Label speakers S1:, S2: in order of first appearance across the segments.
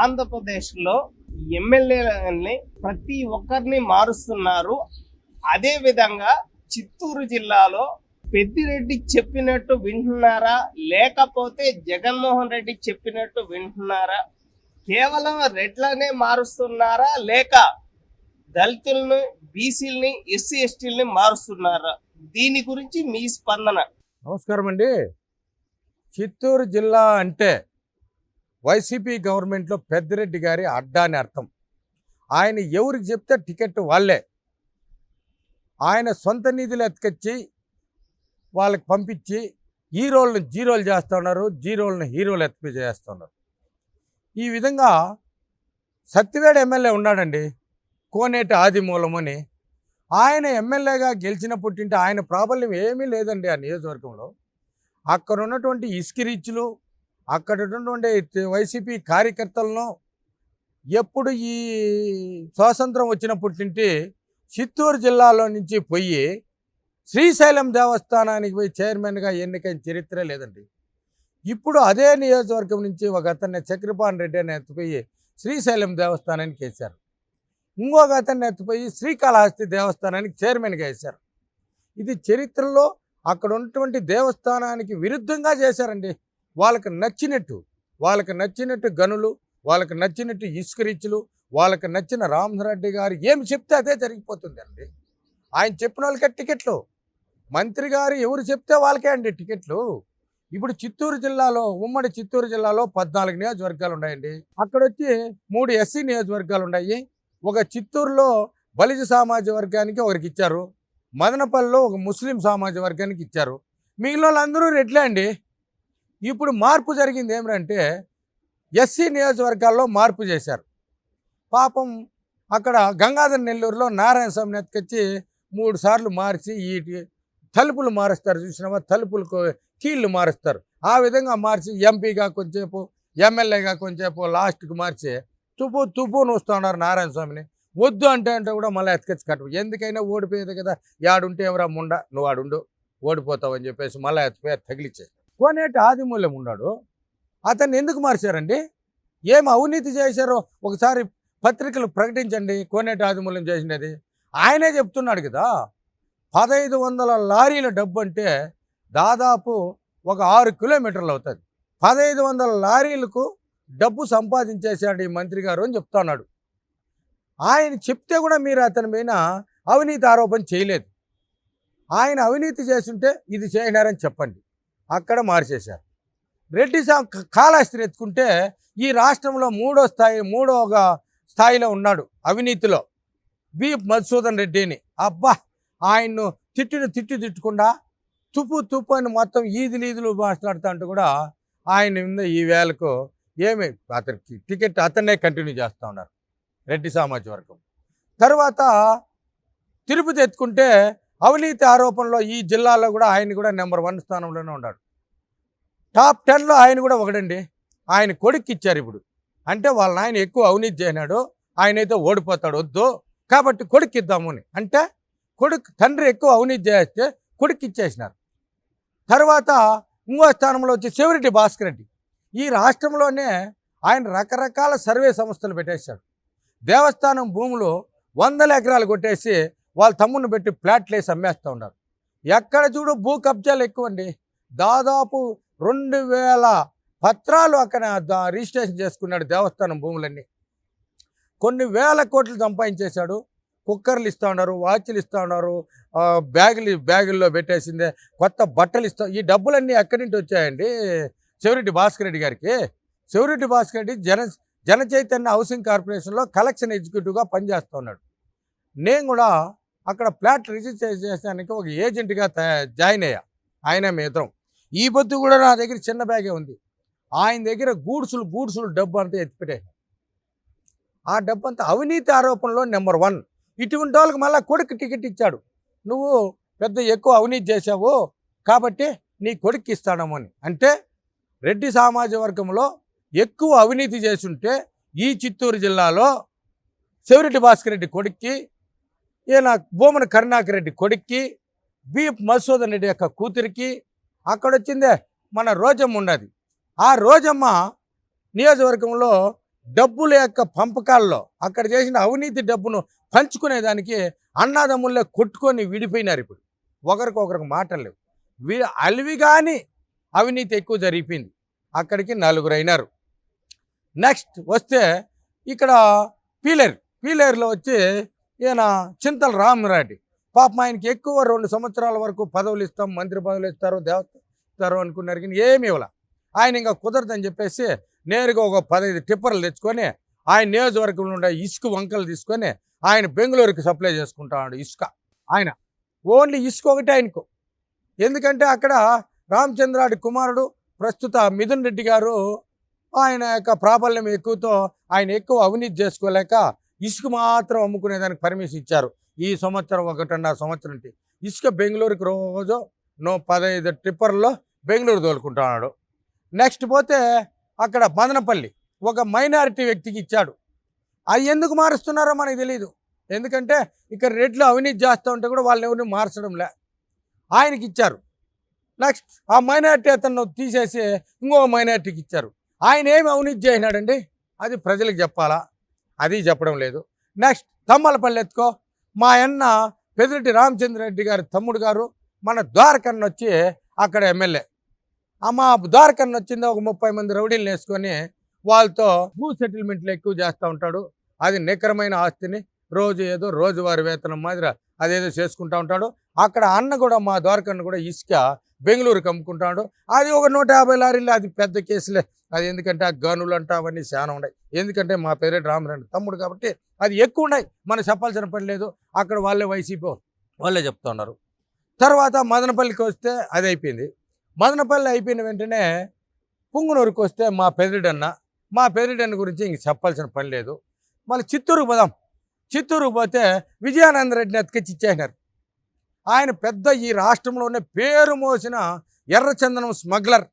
S1: ఆంధ్రప్రదేశ్లో ఎమ్మెల్యేలని ప్రతి ఒక్కరిని మారుస్తున్నారు. అదే విధంగా చిత్తూరు జిల్లాలో పెద్దిరెడ్డి చెప్పినట్టు వింటున్నారా, లేకపోతే జగన్మోహన్ రెడ్డి చెప్పినట్టు వింటున్నారా? కేవలం రెడ్లనే మారుస్తున్నారా, లేక దళితులను, బీసీలని, ఎస్సీ ఎస్టీలని మారుస్తున్నారా? దీని గురించి మీ స్పందన.
S2: నమస్కారం అండి. చిత్తూరు జిల్లా అంటే వైసీపీ గవర్నమెంట్లో పెద్దిరెడ్డి గారి అడ్డా అని అర్థం. ఆయన ఎవరికి చెప్తే టికెట్ వాళ్ళే. ఆయన సొంత నిధులు ఎత్తుకొచ్చి వాళ్ళకి పంపించి హీరోలను జీరోలు చేస్తున్నారు, జీరోలను హీరోలు ఎత్తుకు చేస్తున్నారు. ఈ విధంగా సత్తివేడు ఎమ్మెల్యే ఉన్నాడండి, కోనేటి ఆదిమూలం అని. ఆయన ఎమ్మెల్యేగా గెలిచినప్పటింటే ఆయన ప్రాబల్యం ఏమీ లేదండి ఆ నియోజకవర్గంలో. అక్కడ ఉన్నటువంటి ఇసుకిరీచ్లు, అక్కడ ఉన్నటువంటి వైసీపీ కార్యకర్తలను ఎప్పుడు ఈ స్వాతంత్రం వచ్చినప్పటింటి చిత్తూరు జిల్లాలో నుంచి పోయి శ్రీశైలం దేవస్థానానికి పోయి చైర్మన్గా ఎన్నికైన చరిత్రే లేదండి. ఇప్పుడు అదే నియోజకవర్గం నుంచి ఒక అతన్ని చక్రపాణి రెడ్డి అని ఎత్తిపోయి శ్రీశైలం దేవస్థానానికి వేశారు. ఇంకొక అతన్ని ఎత్తిపోయి శ్రీకాళహస్తి దేవస్థానానికి చైర్మన్గా వేశారు. ఇది చరిత్రలో అక్కడ ఉన్నటువంటి దేవస్థానానికి విరుద్ధంగా చేశారండి. వాళ్ళకి నచ్చినట్టు గనులు, వాళ్ళకి నచ్చినట్టు ఇసుకరీచ్లు, వాళ్ళకి నచ్చిన రామరెడ్డి గారు ఏమి చెప్తే అదే జరిగిపోతుంది అండి. ఆయన చెప్పిన వాళ్ళకే టికెట్లు, మంత్రి గారు ఎవరు చెప్తే వాళ్ళకే అండి టికెట్లు. ఇప్పుడు చిత్తూరు జిల్లాలో, ఉమ్మడి చిత్తూరు జిల్లాలో 14 నియోజకవర్గాలు ఉన్నాయండి. అక్కడ వచ్చి 3 ఎస్సీ నియోజకవర్గాలు ఉన్నాయి. ఒక చిత్తూరులో బలిజ సామాజిక వర్గానికి ఒకరికి ఇచ్చారు, మదనపల్లిలో ఒక ముస్లిం సామాజిక వర్గానికి ఇచ్చారు. మిగిలిన వాళ్ళందరూ రెడ్లే అండి. ఇప్పుడు మార్పు జరిగింది ఏమిటంటే ఎస్సీ నియోజకవర్గాల్లో మార్పు చేశారు. పాపం అక్కడ గంగాధర్ నెల్లూరులో నారాయణ స్వామిని ఎత్తుకొచ్చి 3 సార్లు మార్చి ఈ తలుపులు మారుస్తారు, చూసినావా, తలుపులకు కీళ్ళు మారుస్తారు. ఆ విధంగా మార్చి ఎంపీగా కొంచెంసేపు, ఎమ్మెల్యేగా కొంచెంసేపు, లాస్ట్కి మార్చి తుప్పును వస్తున్నారు నారాయణ స్వామిని. వద్దు అంటే కూడా మళ్ళీ ఎత్తుకొచ్చి కట్టు. ఎందుకైనా ఓడిపోయేది కదా, యాడుంటే ఎవరా ముండా, నువ్వు ఆడుండు, ఓడిపోతావు అని చెప్పేసి మళ్ళీ ఎత్తిపోయి తగిలిచ్చే. కోనేటి ఆదిమూల్యం ఉన్నాడు, అతన్ని ఎందుకు మార్చారండి? ఏం అవినీతి చేశారో ఒకసారి పత్రికలు ప్రకటించండి. కోనేటి ఆదిమూల్యం చేసినది ఆయనే చెప్తున్నాడు కదా. 1500 లారీల డబ్బు అంటే దాదాపు ఒక 6 కిలోమీటర్లు అవుతుంది. 1500 లారీలకు డబ్బు సంపాదించేశాడు ఈ మంత్రి గారు అని చెప్తున్నాడు. ఆయన చెప్తే కూడా మీరు అతని మీద అవినీతి ఆరోపణ చేయలేదు. ఆయన అవినీతి చేస్తుంటే ఇది చేయనారని చెప్పండి. అక్కడ మార్చేశారు. రెడ్డి కాళహస్తిని ఎత్తుకుంటే ఈ రాష్ట్రంలో మూడవ స్థాయిలో ఉన్నాడు అవినీతిలో, బి మధుసూదన్ రెడ్డిని. అబ్బా, ఆయన్ను తిట్టకుండా తుప్పు అని మొత్తం ఈదులు మాట్లాడుతూ అంటూ కూడా ఆయన మీద ఈ వేళకు ఏమి అతనికి టికెట్ అతన్నే కంటిన్యూ చేస్తూ ఉన్నారు రెడ్డి సామాజిక వర్గం. తర్వాత తిరుపతి ఎత్తుకుంటే అవినీతి ఆరోపణలో ఈ జిల్లాలో కూడా ఆయన కూడా నెంబర్ 1 స్థానంలోనే ఉన్నాడు. టాప్ 10లో ఆయన కూడా ఒకడండి. ఆయన కొడుకు ఇచ్చారు ఇప్పుడు. అంటే వాళ్ళ ఆయన ఎక్కువ అవినీతి చేయనాడు, ఆయనైతే ఓడిపోతాడు, వద్దు కాబట్టి కొడుకు ఇద్దాము అని. అంటే తండ్రి ఎక్కువ అవినీతి చేస్తే కొడుకు ఇచ్చేసినారు. తర్వాత ఇంకో స్థానంలో వచ్చి చెవిరెడ్డి భాస్కర్ రెడ్డి. ఈ రాష్ట్రంలోనే ఆయన రకరకాల సర్వే సంస్థలు పెట్టేశాడు. దేవస్థానం భూములు 100 ఎకరాలు కొట్టేసి వాళ్ళ తమ్ముడిని పెట్టి ఫ్లాట్లు వేసి అమ్మేస్తూ ఉన్నారు. ఎక్కడ చూడు భూ కబ్జాలు ఎక్కువ అండి. దాదాపు 2000 పత్రాలు అక్కడ రిజిస్ట్రేషన్ చేసుకున్నాడు దేవస్థానం భూములన్నీ. కొన్ని వేల కోట్లు సంపాదించేశాడు. కుక్కర్లు ఇస్తూ ఉన్నారు, వాచ్లు ఇస్తూ ఉన్నారు, బ్యాగుల్లో పెట్టేసిందే, కొత్త బట్టలు ఇస్తా. ఈ డబ్బులన్నీ ఎక్కడి నుంచి వచ్చాయండి చెవిరెడ్డి భాస్కర్ రెడ్డి గారికి? చెవిరెడ్డి భాస్కర్ రెడ్డి జన చైతన్య హౌసింగ్ కార్పొరేషన్లో కలెక్షన్ ఎగ్జిక్యూటివ్గా పనిచేస్తూ ఉన్నాడు. నేను కూడా అక్కడ ఫ్లాట్ రిజిస్టర్ చేసానికి ఒక ఏజెంట్గా జాయిన్ అయ్యా. ఆయన మిత్రం. ఈ పొద్దు కూడా నా దగ్గర చిన్న బ్యాగే ఉంది. ఆయన దగ్గర గూడ్సులు డబ్బు అంతా ఎత్తిపెట్టాను. ఆ డబ్బు అంతా అవినీతి ఆరోపణలో నెంబర్ 1. ఇటువంటి వాళ్ళకి మళ్ళీ కొడుకు టికెట్ ఇచ్చాడు. నువ్వు పెద్ద ఎక్కువ అవినీతి చేసావు కాబట్టి నీ కొడుకు ఇస్తాడము అని. అంటే రెడ్డి సామాజిక వర్గంలో ఎక్కువ అవినీతి చేస్తుంటే ఈ చిత్తూరు జిల్లాలో చెవిరెడ్డి భాస్కర్ రెడ్డి కొడుక్కి, ఈయన భూమన కరుణాకర్ రెడ్డి కొడుక్కి, బి మధుసూదన్ రెడ్డి యొక్క కూతురికి, అక్కడ వచ్చిందే మన రోజమ్మ ఉన్నది. ఆ రోజమ్మ నియోజకవర్గంలో డబ్బుల యొక్క పంపకాల్లో అక్కడ చేసిన అవినీతి డబ్బును పంచుకునేదానికి అన్నాదమ్ముల్లో కొట్టుకొని విడిపోయినారు. ఇప్పుడు ఒకరికొకరికి మాటలు లేవు. అలివి కానీ అవినీతి ఎక్కువ జరిగిపోయింది. అక్కడికి 4 అయినారు. నెక్స్ట్ వస్తే ఇక్కడ పీలేరులో వచ్చి ఈయన చింతల రామరెడ్డి. పాపం ఆయనకి ఎక్కువ 2 సంవత్సరాల వరకు పదవులు ఇస్తాం, మంత్రి పదవులు ఇస్తారు, దేవత ఇస్తారు అనుకున్నారు, కానీ ఏమీ ఇవ్వాల. ఆయన ఇంకా కుదరదని చెప్పేసి నేరుగా ఒక 15 టిప్పర్లు తెచ్చుకొని ఆయన నియోజకవర్గంలో ఉండే ఇసుక వంకలు తీసుకొని ఆయన బెంగళూరుకి సప్లై చేసుకుంటాడు. ఇసుక ఆయన ఓన్లీ ఇసుక ఒకటే ఆయనకు. ఎందుకంటే అక్కడ రామచంద్రారెడ్డి కుమారుడు ప్రస్తుత మిథున్ రెడ్డి గారు ఆయన యొక్క ప్రాబల్యం ఎక్కువతో ఆయన ఎక్కువ అవినీతి చేసుకోలేక ఇసుక మాత్రం అమ్ముకునేదానికి పర్మిషన్ ఇచ్చారు. ఈ సంవత్సరం 1.5 సంవత్సరం నుండి ఇసుక బెంగళూరుకి రోజు 15 టిప్పర్లో బెంగళూరు తోలుకుంటున్నాడు. నెక్స్ట్ పోతే అక్కడ మదనపల్లి ఒక మైనారిటీ వ్యక్తికి ఇచ్చాడు. అవి ఎందుకు మారుస్తున్నారో మనకు తెలియదు. ఎందుకంటే ఇక్కడ రెడ్లు అవినీతి చేస్తూ ఉంటే కూడా వాళ్ళని ఎవరిని మార్చడంలే, ఆయనకి ఇచ్చారు. నెక్స్ట్ ఆ మైనారిటీ అతను తీసేసి ఇంకో మైనారిటీకి ఇచ్చారు. ఆయన ఏమి అవినీతి చేసినాడండి, అది ప్రజలకు చెప్పాలా, అది చెప్పడం లేదు. నెక్స్ట్ తమ్మలపల్లి ఎత్తుకో, మా అన్న పెద్దిరెడ్డి రామచంద్రరెడ్డి గారి తమ్ముడు గారు మన ద్వారకన్న వచ్చి అక్కడ ఎమ్మెల్యే. మా ద్వారకన్న వచ్చింది ఒక 30 మంది రౌడీలు వేసుకొని వాళ్ళతో భూ సెటిల్మెంట్లు ఎక్కువ చేస్తూ ఉంటాడు. అది నికరమైన ఆస్తిని రోజు ఏదో రోజువారి వేతనం మాదిరి అదేదో చేసుకుంటూ ఉంటాడు. అక్కడ అన్న కూడా మా ద్వారకన్న కూడా ఇసుక బెంగళూరుకి అమ్ముకుంటాడు. అది ఒక 150 లారీలు, అది పెద్ద కేసులే. అది ఎందుకంటే ఆ గనులు అంట అవన్నీ చాలా ఉన్నాయి. ఎందుకంటే మా పెద్దిరెడ్డి రామరెడ్డి తమ్ముడు కాబట్టి అది ఎక్కువ ఉన్నాయి, మనం చెప్పాల్సిన పని లేదు. అక్కడ వాళ్ళే వైసీపీ వాళ్ళే చెప్తా ఉన్నారు. తర్వాత మదనపల్లికి వస్తే అది అయిపోయింది. మదనపల్లి అయిపోయిన వెంటనే పుంగునూరుకి వస్తే మా పెద్దిరెడ్డి అన్న గురించి ఇంక చెప్పాల్సిన పని లేదు. మళ్ళీ చిత్తూరుకు పోదాం. చిత్తూరుకు పోతే విజయానందరెడ్డిని ఎత్తుకొచ్చి ఇచ్చేసినారు. ఆయన పెద్ద ఈ రాష్ట్రంలోనే పేరు మోసిన ఎర్రచందనం స్మగ్లర్.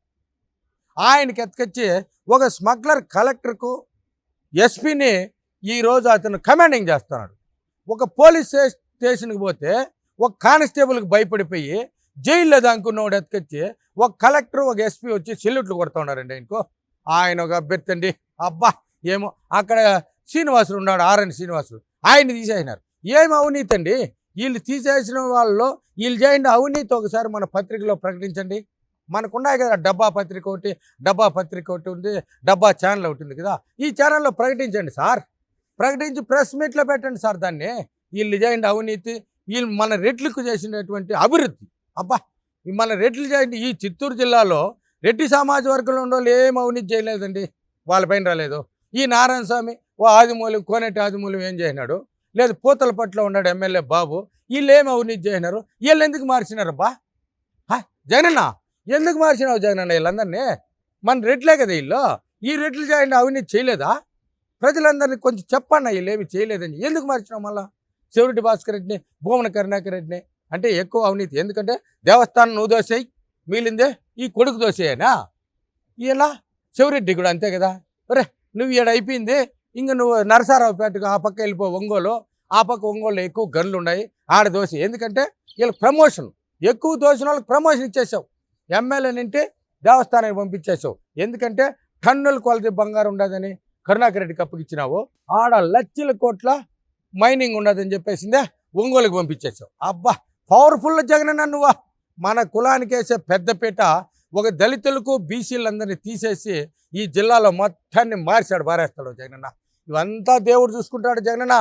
S2: ఆయనకి ఎత్తుకొచ్చి ఒక స్మగ్లర్ కలెక్టర్కు ఎస్పీని ఈరోజు అతను కమాండింగ్ చేస్తున్నాడు. ఒక పోలీస్ స్టేషన్కి పోతే ఒక కానిస్టేబుల్కి భయపడిపోయి జైల్లో దానుకున్నవాడు ఎత్తుకొచ్చి ఒక కలెక్టర్ ఒక ఎస్పీ వచ్చి సెల్యూట్లు కొడుతూ ఉన్నారండి ఆయనకు. ఆయన ఒక అభ్యర్థి అండి. అబ్బా ఏమో అక్కడ శ్రీనివాసులు ఉన్నాడు, ఆర్ఎన్ శ్రీనివాసులు, ఆయన తీసేసినారు. ఏమి అవినీతి అండి వీళ్ళు తీసేసిన వాళ్ళలో. వీళ్ళు చేయండి అవినీతి ఒకసారి మన పత్రికలో ప్రకటించండి. మనకున్నాయి కదా డబ్బా పత్రిక ఒకటి ఉంది, డబ్బా ఛానల్ ఒకటి ఉంది కదా, ఈ ఛానల్లో ప్రకటించండి సార్. ప్రకటించి ప్రెస్ మీట్లో పెట్టండి సార్. దాన్ని వీళ్ళు చేయండి అవినీతి, వీళ్ళు మన రెడ్లకు చేసినటువంటి అభివృద్ధి. అబ్బా మన రెడ్లు చేయండి. ఈ చిత్తూరు జిల్లాలో రెడ్డి సమాజ వర్గంలో ఉన్న వాళ్ళు ఏం అవినీతి చేయలేదండి, వాళ్ళపైన రాలేదు. ఈ నారాయణ స్వామి ఆదిమూలం కోనేటి ఆదిమూలం ఏం చేసినాడు, లేదు పూతలపట్లో ఉన్నాడు ఎమ్మెల్యే బాబు, వీళ్ళు ఏమి అవినీతి చేసినారు, వీళ్ళు ఎందుకు మార్చినారబ్బా? జగనన్న ఎందుకు మార్చినావు జగనన్న వీళ్ళందరినీ? మన రెడ్లే కదా వీళ్ళు. ఈ రెడ్లు చేయండి అవినీతి చేయలేదా? ప్రజలందరినీ కొంచెం చెప్పన్న వీళ్ళు ఏమి చేయలేదని. ఎందుకు మార్చినావు మళ్ళా చెవిరెడ్డి భాస్కర్ రెడ్డిని, భూమన కరుణాకర్ రెడ్డిని? అంటే ఎక్కువ అవినీతి. ఎందుకంటే దేవస్థానం నువ్వు దోసేయి, మిగిలిందే ఈ కొడుకు దోసేయనా? ఇలా చెవిరెడ్డి కూడా అంతే కదా. ఒరే నువ్వు ఈడ అయిపోయింది, ఇంక నువ్వు నరసారావుపేటకు ఆ పక్క వెళ్ళిపో, ఒంగోలు. ఆ పక్క ఒంగోలులో ఎక్కువ గన్లు ఉన్నాయి, ఆడ దోశ. ఎందుకంటే వీళ్ళకి ప్రమోషన్ ఎక్కువ, దోసిన వాళ్ళకి ప్రమోషన్ ఇచ్చేసావు. ఎమ్మెల్యే నుండి దేవస్థానానికి పంపించేసావు. ఎందుకంటే టన్నుల కొలది బంగారం ఉండదని కరుణాకర్ రెడ్డికి అప్పగిచ్చినావు. ఆడ లక్షల కోట్ల మైనింగ్ ఉండదని చెప్పేసిందే ఒంగోలుకి పంపించేసావు. అబ్బా పవర్ఫుల్ జగనన్న నువ్వా. మన కులానికి వేసే పెద్దపీట ఒక దళితులకు బీసీలందరినీ తీసేసి ఈ జిల్లాలో మొత్తాన్ని మార్చాడు, పారేస్తాడు జగనన్న. ఇవంతా దేవుడు చూసుకుంటాడు జగనన్న.